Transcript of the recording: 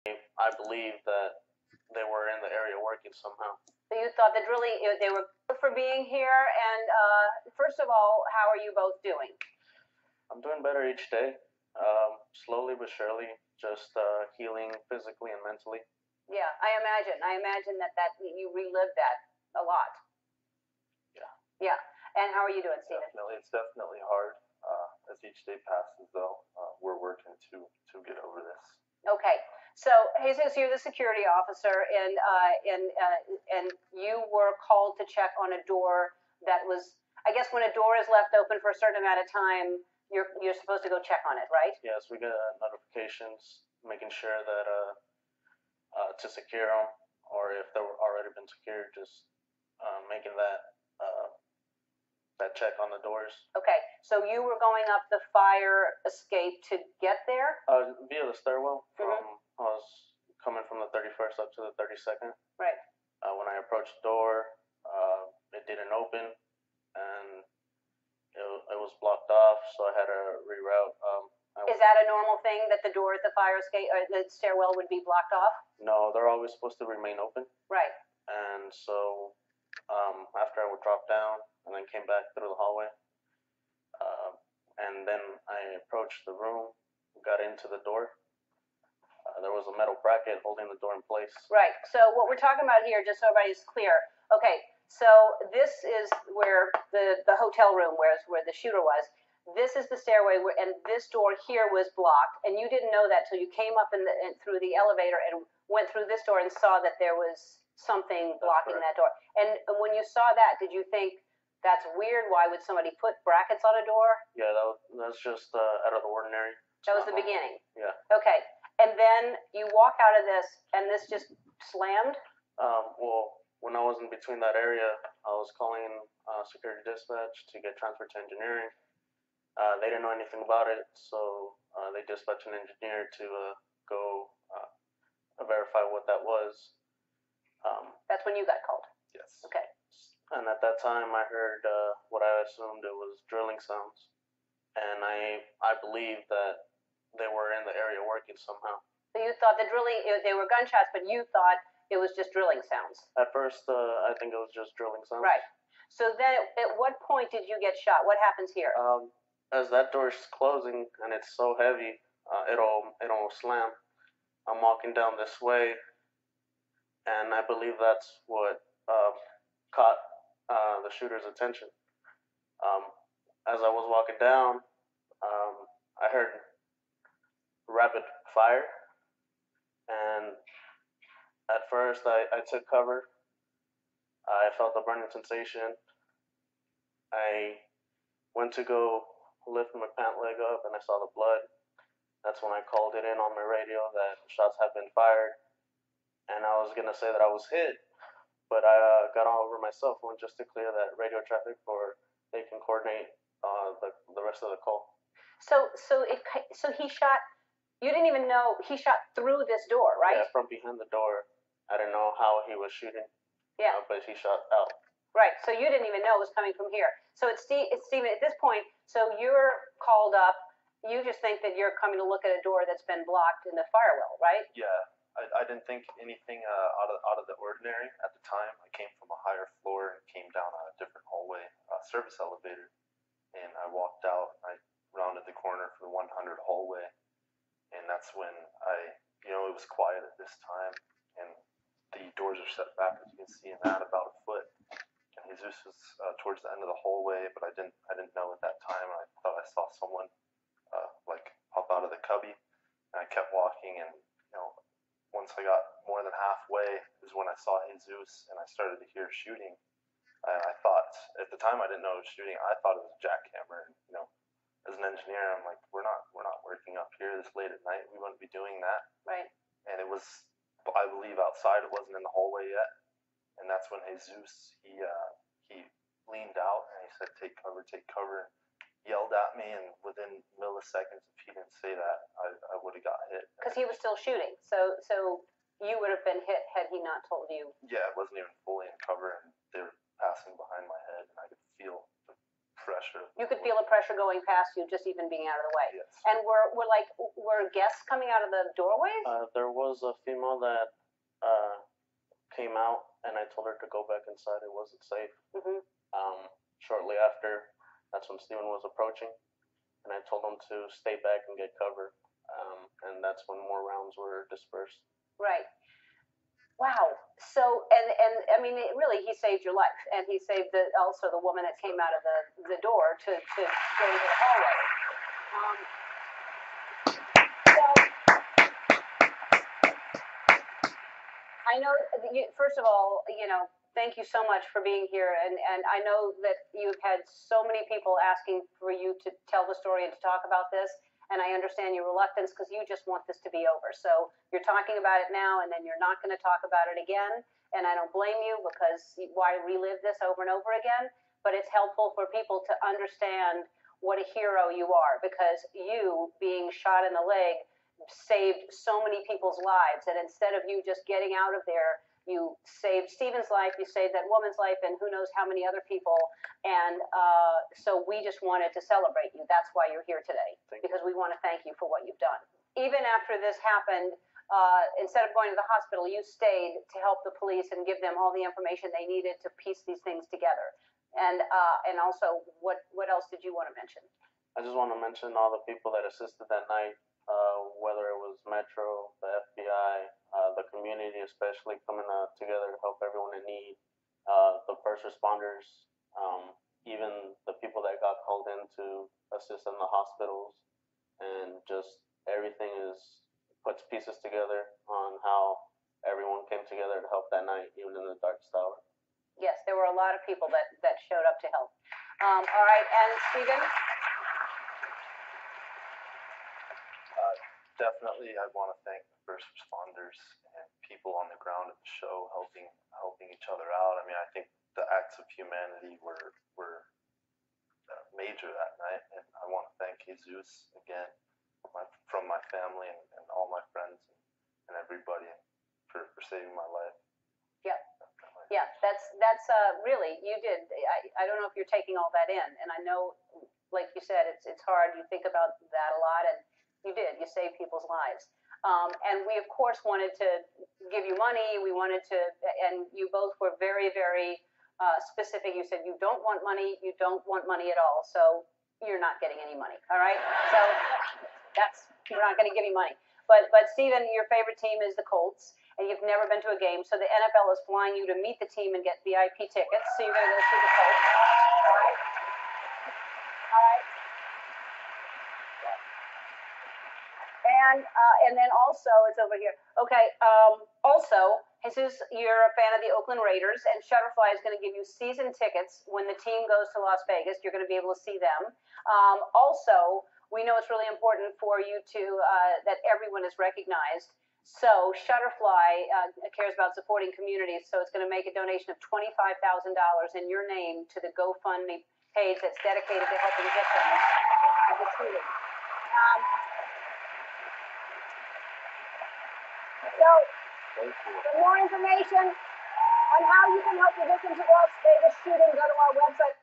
I believe that they were in the area working somehow. So you thought that really they were good for being here. And first of all, how are you both doing? I'm doing better each day, slowly but surely, just healing physically and mentally. Yeah, I imagine. I imagine that you relived that a lot. Yeah. Yeah. And how are you doing, Steven? Definitely, it's definitely hard. As each day passes, though, we're working to get over this. Okay. So, Jesus, you're the security officer, and you were called to check on a door that was. I guess when a door is left open for a certain amount of time, you're supposed to go check on it, right? Yes, we get notifications making sure that to secure them, or if they've already been secured, just making that check on the doors. Okay, so you were going up the fire escape to get there? Via the stairwell from I was coming from the 31st up to the 32nd. Right. When I approached the door, it didn't open, and it was blocked off, so I had to reroute. Is that a normal thing that the door at the fire escape or the stairwell would be blocked off? No, they're always supposed to remain open. Right. And so after I would drop down and then came back through the hallway, and then I approached the room, got into the door. There was a metal bracket holding the door in place. Right. So what we're talking about here, just so everybody's clear. Okay. So this is where the hotel room where the shooter was. This is the stairway, and this door here was blocked, and you didn't know that till you came up through the elevator and went through this door and saw that there was something blocking that door. And when you saw that, did you think that's weird? Why would somebody put brackets on a door? Yeah, that's just out of the ordinary. That was the beginning. Yeah. Okay, and then you walk out of this, and this just slammed. Well, when I was in between that area, I was calling security dispatch to get transferred to engineering. They didn't know anything about it, so they dispatched an engineer to go verify what that was. That's when you got called. Yes. Okay. And at that time, I heard what I assumed it was drilling sounds, and I believed that they were in the area working somehow. So you thought they were gunshots, but you thought it was just drilling sounds. At first, I think it was just drilling sounds. Right. So then, at what point did you get shot? What happens here? As that door is closing and it's so heavy, it'll slam. I'm walking down this way, and I believe that's what caught the shooter's attention. As I was walking down, I heard rapid fire, and at first I took cover. I felt a burning sensation. I went to go lift my pant leg up, and I saw the blood. That's when I called it in on my radio that shots had been fired, and I was gonna say that I was hit, but I got all over my cell phone just to clear that radio traffic for they can coordinate the rest of the call. So he shot. You didn't even know he shot through this door, right? Yeah, from behind the door. I didn't know how he was shooting. Yeah. But he shot out. Right. So you didn't even know it was coming from here. So it's Steven at this point. So you're called up. You just think that you're coming to look at a door that's been blocked in the firewall, right? Yeah. I didn't think anything out of the ordinary at the time. I came from a higher floor and came down a different hallway, service elevator, and I walked out. I rounded the corner for the 100 hallway, and that's when it was quiet at this time, and the doors are set back, as you can see, in that about a foot. And Jesus was towards the end of the hallway, but I didn't know at that time. I thought I saw someone pop out of the cubby, and I kept walking, and once I got more than halfway is when I saw Jesus, and I started to hear shooting. I thought at the time I didn't know it was shooting. I thought it was a jackhammer. And, as an engineer, I'm like, we're not working up here this late at night. We wouldn't be doing that. Right. And it was, I believe, outside. It wasn't in the hallway yet. And that's when Jesus he leaned out and he said, "Take cover, take cover." Yelled at me, and within milliseconds, if he didn't say that, I would have got hit. Because he was still shooting, so you would have been hit had he not told you. Yeah, it wasn't even fully in cover, and they were passing behind my head, and I could feel the pressure. You could feel a pressure going past you, just even being out of the way. Yes. And were guests coming out of the doorways? There was a female that came out, and I told her to go back inside. It wasn't safe. Mm-hmm. Shortly after, that's when Steven was approaching, and I told him to stay back and get cover. And that's when more rounds were dispersed. Right. Wow. So, and I mean, really, he saved your life, and he saved also the woman that came out of the door to go into the hallway. So, I know, first of all, thank you so much for being here, and I know that you've had so many people asking for you to tell the story and to talk about this. And I understand your reluctance because you just want this to be over. So you're talking about it now, and then you're not going to talk about it again. And I don't blame you, because why relive this over and over again? But it's helpful for people to understand what a hero you are, because you, being shot in the leg, saved so many people's lives. And instead of you just getting out of there, you saved Steven's life, you saved that woman's life, and who knows how many other people. And so we just wanted to celebrate you. That's why you're here today, because we want to thank you for what you've done. Even after this happened, instead of going to the hospital, you stayed to help the police and give them all the information they needed to piece these things together. And also, what else did you want to mention? I just want to mention all the people that assisted that night, whether it was Metro, the FBI, the community especially coming together to help everyone in need, the first responders, even the people that got called in to assist in the hospitals, and just everything puts pieces together on how everyone came together to help that night, even in the darkest hour. Yes, there were a lot of people that showed up to help. All right, and Steven? Definitely, I want to thank the first responders and people on the ground at the show helping each other out. I mean, I think the acts of humanity were major that night, and I want to thank Jesus again from my family and all my friends and everybody for saving my life. Yeah. Yeah, that's really, you did. I don't know if you're taking all that in, and I know, like you said, it's hard. You think about that a lot, and you did. You saved people's lives. And we, of course, wanted to give you money. We wanted to, and you both were very, very specific. You said you don't want money. You don't want money at all. So you're not getting any money. All right. So we're not going to give you money. But Steven, your favorite team is the Colts, and you've never been to a game. So the NFL is flying you to meet the team and get VIP tickets. So you're going to go see the Colts. All right. All right. And then also, it's over here. Okay. Also, Jesus, you're a fan of the Oakland Raiders, and Shutterfly is going to give you season tickets when the team goes to Las Vegas. You're going to be able to see them. Also, we know it's really important for you to that everyone is recognized. So Shutterfly cares about supporting communities, so it's going to make a donation of $25,000 in your name to the GoFundMe page that's dedicated to helping victims of the shooting. So, for more information on how you can help the victims of Las Vegas shooting, go to our website.